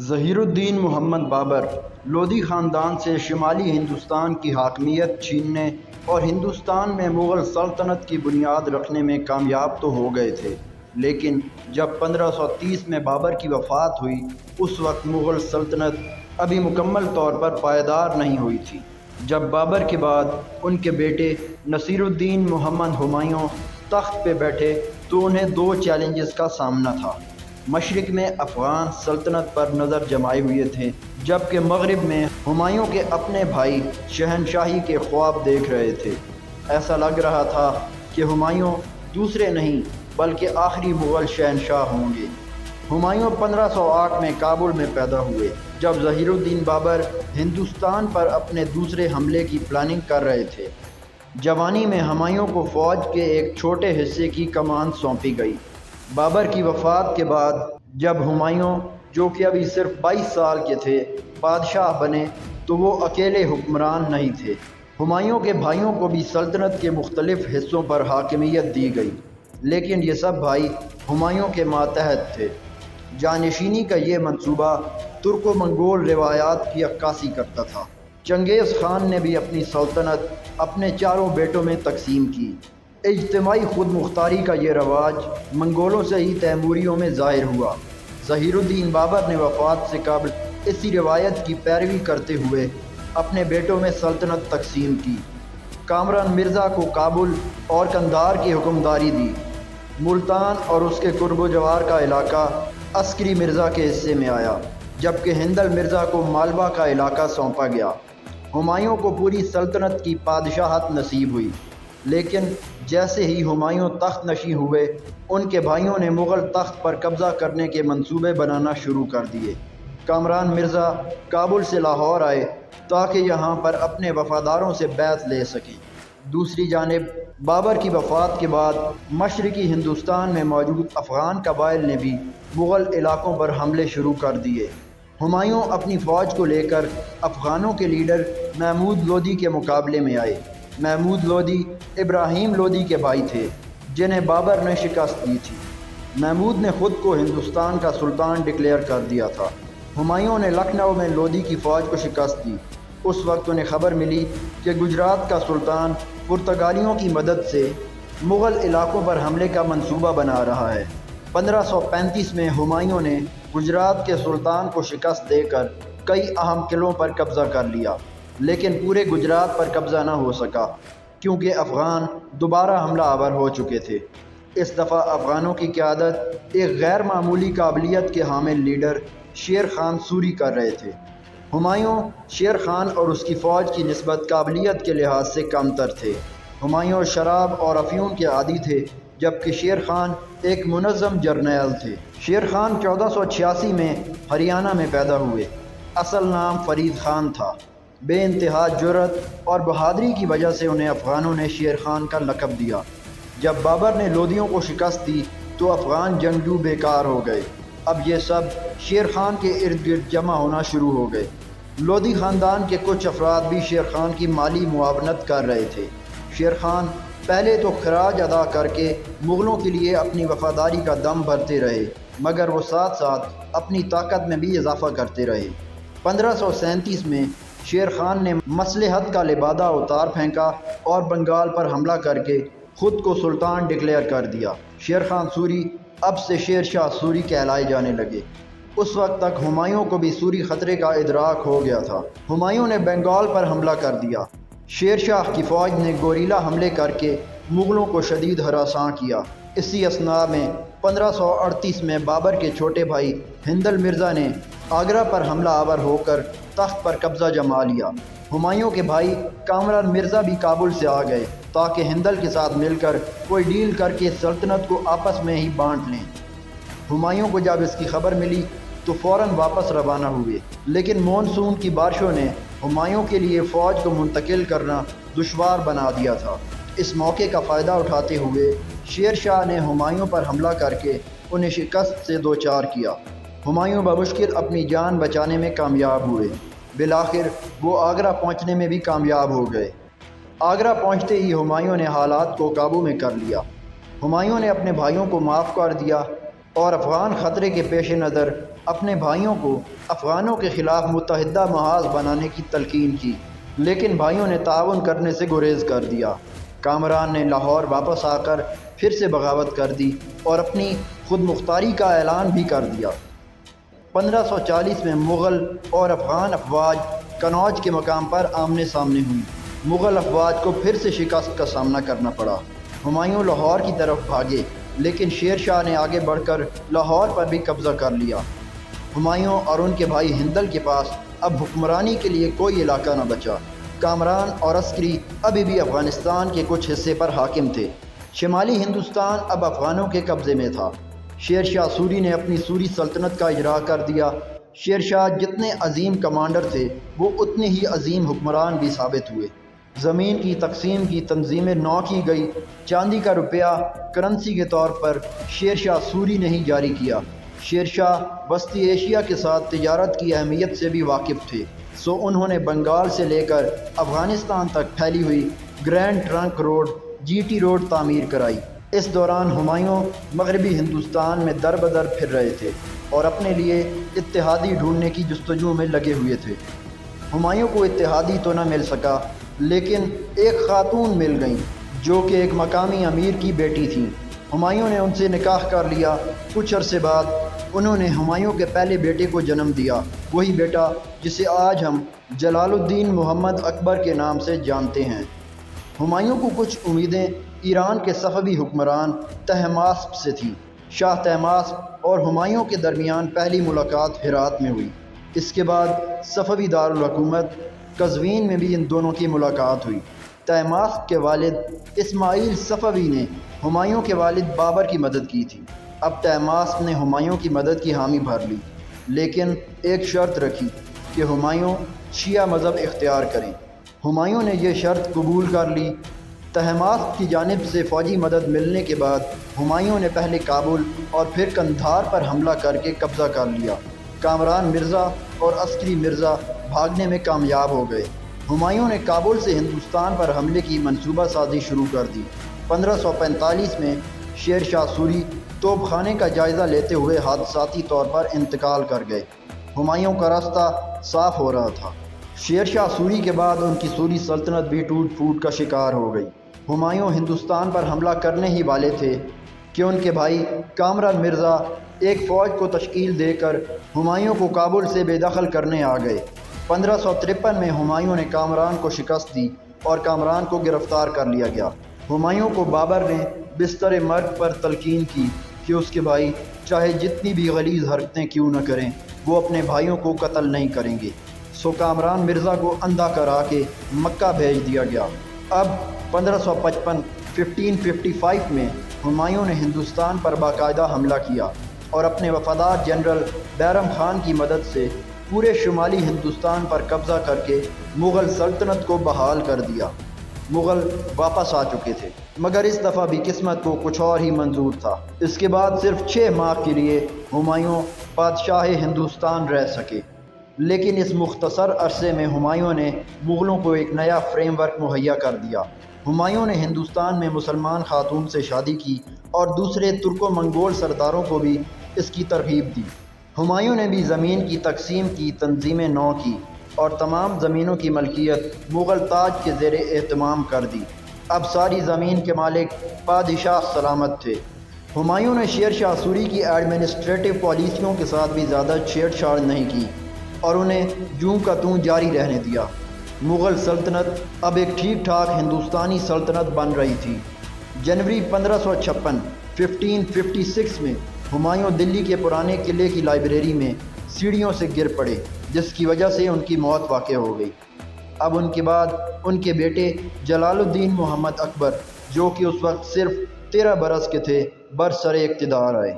ظہیر الدین محمد بابر لودھی خاندان سے شمالی ہندوستان کی حاکمیت چھیننے اور ہندوستان میں مغل سلطنت کی بنیاد رکھنے میں کامیاب تو ہو گئے تھے، لیکن جب 1530 میں بابر کی وفات ہوئی اس وقت مغل سلطنت ابھی مکمل طور پر پائیدار نہیں ہوئی تھی۔ جب بابر کے بعد ان کے بیٹے نصیر الدین محمد ہمایوں تخت پہ بیٹھے تو انہیں دو چیلنجز کا سامنا تھا۔ مشرق میں افغان سلطنت پر نظر جمائے ہوئے تھے، جبکہ مغرب میں ہمایوں کے اپنے بھائی شہنشاہی کے خواب دیکھ رہے تھے۔ ایسا لگ رہا تھا کہ ہمایوں دوسرے نہیں بلکہ آخری مغل شہنشاہ ہوں گے۔ ہمایوں 1508 میں کابل میں پیدا ہوئے، جب ظہیر الدین بابر ہندوستان پر اپنے دوسرے حملے کی پلاننگ کر رہے تھے۔ جوانی میں ہمایوں کو فوج کے ایک چھوٹے حصے کی کمان سونپی گئی۔ بابر کی وفات کے بعد جب ہمایوں، جو کہ ابھی صرف 22 سال کے تھے، بادشاہ بنے تو وہ اکیلے حکمران نہیں تھے۔ ہمایوں کے بھائیوں کو بھی سلطنت کے مختلف حصوں پر حاکمیت دی گئی، لیکن یہ سب بھائی ہمایوں کے ماتحت تھے۔ جانشینی کا یہ منصوبہ ترک و منگول روایات کی عکاسی کرتا تھا۔ چنگیز خان نے بھی اپنی سلطنت اپنے چاروں بیٹوں میں تقسیم کی۔ اجتماعی خود مختاری کا یہ رواج منگولوں سے ہی تیموریوں میں ظاہر ہوا۔ ظہیر الدین بابر نے وفات سے قبل اسی روایت کی پیروی کرتے ہوئے اپنے بیٹوں میں سلطنت تقسیم کی۔ کامران مرزا کو کابل اور قندھار کی حکمرانی دی۔ ملتان اور اس کے قرب و جوار کا علاقہ عسکری مرزا کے حصے میں آیا، جبکہ ہندل مرزا کو مالوا کا علاقہ سونپا گیا۔ ہمایوں کو پوری سلطنت کی بادشاہت نصیب ہوئی، لیکن جیسے ہی ہمایوں تخت نشین ہوئے، ان کے بھائیوں نے مغل تخت پر قبضہ کرنے کے منصوبے بنانا شروع کر دیے۔ کامران مرزا کابل سے لاہور آئے تاکہ یہاں پر اپنے وفاداروں سے بیعت لے سکیں۔ دوسری جانب بابر کی وفات کے بعد مشرقی ہندوستان میں موجود افغان قبائل نے بھی مغل علاقوں پر حملے شروع کر دیے۔ ہمایوں اپنی فوج کو لے کر افغانوں کے لیڈر محمود لودھی کے مقابلے میں آئے۔ محمود لودھی ابراہیم لودھی کے بھائی تھے، جنہیں بابر نے شکست دی تھی۔ محمود نے خود کو ہندوستان کا سلطان ڈکلیئر کر دیا تھا۔ ہمایوں نے لکھنؤ میں لودھی کی فوج کو شکست دی۔ اس وقت انہیں خبر ملی کہ گجرات کا سلطان پرتگالیوں کی مدد سے مغل علاقوں پر حملے کا منصوبہ بنا رہا ہے۔ 1535 میں ہمایوں نے گجرات کے سلطان کو شکست دے کر کئی اہم قلعوں پر قبضہ کر لیا، لیکن پورے گجرات پر قبضہ نہ ہو سکا کیونکہ افغان دوبارہ حملہ آور ہو چکے تھے۔ اس دفعہ افغانوں کی قیادت ایک غیر معمولی قابلیت کے حامل لیڈر شیر خان سوری کر رہے تھے۔ ہمایوں شیر خان اور اس کی فوج کی نسبت قابلیت کے لحاظ سے کم تر تھے۔ ہمایوں شراب اور افیون کے عادی تھے، جبکہ شیر خان ایک منظم جرنیل تھے۔ شیر خان 1486 میں ہریانہ میں پیدا ہوئے۔ اصل نام فرید خان تھا۔ بے انتہا جرأت اور بہادری کی وجہ سے انہیں افغانوں نے شیر خان کا لقب دیا۔ جب بابر نے لودھیوں کو شکست دی تو افغان جنگجو بیکار ہو گئے۔ اب یہ سب شیر خان کے ارد گرد جمع ہونا شروع ہو گئے۔ لودھی خاندان کے کچھ افراد بھی شیر خان کی مالی معاونت کر رہے تھے۔ شیر خان پہلے تو خراج ادا کر کے مغلوں کے لیے اپنی وفاداری کا دم بھرتے رہے، مگر وہ ساتھ ساتھ اپنی طاقت میں بھی اضافہ کرتے رہے۔ 1537 میں شیر خان نے مصلحت کا لبادہ اتار پھینکا اور بنگال پر حملہ کر کے خود کو سلطان ڈکلیئر کر دیا۔ شیر خان سوری اب سے شیر شاہ سوری کہلائے جانے لگے۔ اس وقت تک ہمایوں کو بھی سوری خطرے کا ادراک ہو گیا تھا۔ ہمایوں نے بنگال پر حملہ کر دیا۔ شیر شاہ کی فوج نے گوریلا حملے کر کے مغلوں کو شدید ہراساں کیا۔ اسی اثناء میں 1538 میں بابر کے چھوٹے بھائی ہندل مرزا نے آگرہ پر حملہ آور ہو کر تخت پر قبضہ جما لیا۔ ہمایوں کے بھائی کامران مرزا بھی کابل سے آ گئے تاکہ ہندل کے ساتھ مل کر کوئی ڈیل کر کے سلطنت کو آپس میں ہی بانٹ لیں۔ ہمایوں کو جب اس کی خبر ملی تو فوراً واپس روانہ ہوئے، لیکن مونسون کی بارشوں نے ہمایوں کے لیے فوج کو منتقل کرنا دشوار بنا دیا تھا۔ اس موقع کا فائدہ اٹھاتے ہوئے شیر شاہ نے ہمایوں پر حملہ کر کے انہیں شکست سے دوچار کیا۔ ہمایوں بمشکل اپنی جان بچانے میں کامیاب ہوئے۔ بالآخر وہ آگرہ پہنچنے میں بھی کامیاب ہو گئے۔ آگرہ پہنچتے ہی ہمایوں نے حالات کو قابو میں کر لیا۔ ہمایوں نے اپنے بھائیوں کو معاف کر دیا، اور افغان خطرے کے پیش نظر اپنے بھائیوں کو افغانوں کے خلاف متحدہ محاذ بنانے کی تلقین کی، لیکن بھائیوں نے تعاون کرنے سے گریز کر دیا۔ کامران نے لاہور واپس آ کر پھر سے بغاوت کر دی اور اپنی خود مختاری کا اعلان بھی کر دیا۔ 1540 میں مغل اور افغان افواج کنوج کے مقام پر آمنے سامنے ہوئی۔ مغل افواج کو پھر سے شکست کا سامنا کرنا پڑا۔ ہمایوں لاہور کی طرف بھاگے، لیکن شیر شاہ نے آگے بڑھ کر لاہور پر بھی قبضہ کر لیا۔ ہمایوں اور ان کے بھائی ہندل کے پاس اب حکمرانی کے لیے کوئی علاقہ نہ بچا۔ کامران اور عسکری ابھی بھی افغانستان کے کچھ حصے پر حاکم تھے۔ شمالی ہندوستان اب افغانوں کے قبضے میں تھا۔ شیر شاہ سوری نے اپنی سوری سلطنت کا اجرا کر دیا۔ شیر شاہ جتنے عظیم کمانڈر تھے وہ اتنے ہی عظیم حکمران بھی ثابت ہوئے۔ زمین کی تقسیم کی تنظیمیں نو کی گئی۔ چاندی کا روپیہ کرنسی کے طور پر شیر شاہ سوری نے ہی جاری کیا۔ شیر شاہ وسطی ایشیا کے ساتھ تجارت کی اہمیت سے بھی واقف تھے، سو انہوں نے بنگال سے لے کر افغانستان تک پھیلی ہوئی grand trunk road GT road تعمیر کرائی۔ اس دوران ہمایوں مغربی ہندوستان میں در بدر پھر رہے تھے اور اپنے لیے اتحادی ڈھونڈنے کی جستجو میں لگے ہوئے تھے۔ ہمایوں کو اتحادی تو نہ مل سکا، لیکن ایک خاتون مل گئیں جو کہ ایک مقامی امیر کی بیٹی تھیں۔ ہمایوں نے ان سے نکاح کر لیا۔ کچھ عرصے بعد انہوں نے ہمایوں کے پہلے بیٹے کو جنم دیا، وہی بیٹا جسے آج ہم جلال الدین محمد اکبر کے نام سے جانتے ہیں۔ ہمایوں کو کچھ امیدیں ایران کے صفوی حکمران طہماسپ سے تھیں۔ شاہ طہماسپ اور ہمایوں کے درمیان پہلی ملاقات ہرات میں ہوئی۔ اس کے بعد صفوی دارالحکومت قزوین میں بھی ان دونوں کی ملاقات ہوئی۔ طہماسپ کے والد اسماعیل صفوی نے ہمایوں کے والد بابر کی مدد کی تھی۔ اب طہماسپ نے ہمایوں کی مدد کی حامی بھر لی، لیکن ایک شرط رکھی کہ ہمایوں شیعہ مذہب اختیار کریں۔ ہمایوں نے یہ شرط قبول کر لی۔ طہماسپ کی جانب سے فوجی مدد ملنے کے بعد ہمایوں نے پہلے کابل اور پھر قندھار پر حملہ کر کے قبضہ کر لیا۔ کامران مرزا اور عسکری مرزا بھاگنے میں کامیاب ہو گئے۔ ہمایوں نے کابل سے ہندوستان پر حملے کی منصوبہ سازی شروع کر دی۔ 1545 میں شیر شاہ سوری توپ خانے کا جائزہ لیتے ہوئے حادثاتی طور پر انتقال کر گئے۔ ہمایوں کا راستہ صاف ہو رہا تھا۔ شیر شاہ سوری کے بعد ان کی سوری سلطنت بھی ٹوٹ پھوٹ کا شکار ہو گئی۔ ہمایوں ہندوستان پر حملہ کرنے ہی والے تھے کہ ان کے بھائی کامران مرزا ایک فوج کو تشکیل دے کر ہمایوں کو کابل سے بے دخل کرنے آ گئے۔ 1553 میں ہمایوں نے کامران کو شکست دی اور کامران کو گرفتار کر لیا گیا۔ ہمایوں کو بابر نے بستر مرگ پر تلقین کی کہ اس کے بھائی چاہے جتنی بھی غلیظ حرکتیں کیوں نہ کریں، وہ اپنے بھائیوں کو قتل نہیں کریں گے۔ سو کامران مرزا کو اندھا کرا کے مکہ بھیج دیا گیا۔ اب 1555 میں ہمایوں نے ہندوستان پر باقاعدہ حملہ کیا اور اپنے وفادار جنرل بیرم خان کی مدد سے پورے شمالی ہندوستان پر قبضہ کر کے مغل سلطنت کو بحال کر دیا۔ مغل واپس آ چکے تھے، مگر اس دفعہ بھی قسمت کو کچھ اور ہی منظور تھا۔ اس کے بعد صرف 6 ماہ کے لیے ہمایوں بادشاہ ہندوستان رہ سکے، لیکن اس مختصر عرصے میں ہمایوں نے مغلوں کو ایک نیا فریم ورک مہیا کر دیا۔ ہمایوں نے ہندوستان میں مسلمان خاتون سے شادی کی اور دوسرے ترکو منگول سرداروں کو بھی اس کی ترغیب دی۔ ہمایوں نے بھی زمین کی تقسیم کی تنظیمیں نو کی اور تمام زمینوں کی ملکیت مغل تاج کے زیر اہتمام کر دی۔ اب ساری زمین کے مالک بادشاہ سلامت تھے۔ ہمایوں نے شیر شاہ سوری کی ایڈمنسٹریٹو پالیسیوں کے ساتھ بھی زیادہ چھیڑ چھاڑ نہیں کی اور انہیں جوں کا توں جاری رہنے دیا۔ مغل سلطنت اب ایک ٹھیک ٹھاک ہندوستانی سلطنت بن رہی تھی۔ جنوری 1556 میں ہمایوں دلی کے پرانے قلعے کی لائبریری میں سیڑھیوں سے گر پڑے، جس کی وجہ سے ان کی موت واقع ہو گئی۔ اب ان کے بعد ان کے بیٹے جلال الدین محمد اکبر، جو کہ اس وقت صرف 13 برس کے تھے، برسر اقتدار آئے۔